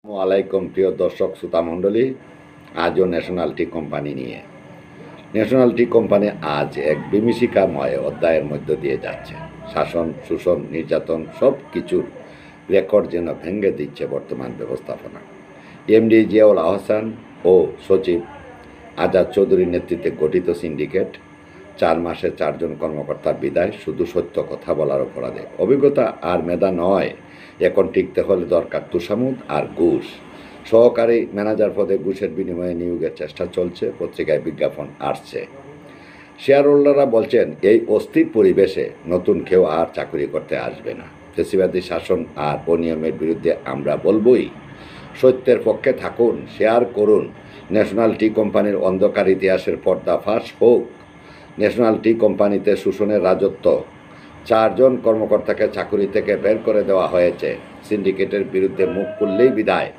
আলাইকুম প্রিয় দর্শক শ্রোতা মণ্ডলী, আজও ন্যাশনাল টি কোম্পানি নিয়ে। ন্যাশনাল টি কোম্পানি আজ এক বিভীষিকাময় অধ্যায়ের মধ্য দিয়ে যাচ্ছে। শাসন, শোষণ, নির্যাতন সব কিছুর রেকর্ড যেন ভেঙে দিচ্ছে বর্তমান ব্যবস্থাপনা। এমডি জিয়াউল আহসান ও সচিব আজাদ চৌধুরীর নেতৃত্বে গঠিত সিন্ডিকেট 4 মাসে 4 জন কর্মকর্তার বিদায় শুধু সত্য কথা বলার অপরাধে। অভিজ্ঞতা আর মেধা নয়, এখন টিকতে হলে দরকার তোষামোদ আর ঘুষ। সহকারী ম্যানেজার পদে ঘুষের বিনিময়ে নিয়োগের চেষ্টা চলছে, পত্রিকায় বিজ্ঞাপন আসছে। শেয়ার হোল্ডাররা বলছেন এই অস্থির পরিবেশে নতুন কেউ আর চাকরি করতে আসবে না। ফ্যাসিবাদী শাসন আর অনিয়মের বিরুদ্ধে আমরা বলবই। সত্যের পক্ষে থাকুন, শেয়ার করুন। ন্যাশনাল টি কোম্পানির অন্ধকার ইতিহাসের পর্দাফাশ হোক। ন্যাশনাল টি কোম্পানিতে শোষণের রাজত্ব। 4 জন কর্মকর্তাকে চাকরি থেকে বের করে দেওয়া হয়েছে। সিন্ডিকেটের বিরুদ্ধে মুখ খুললেই বিদায়।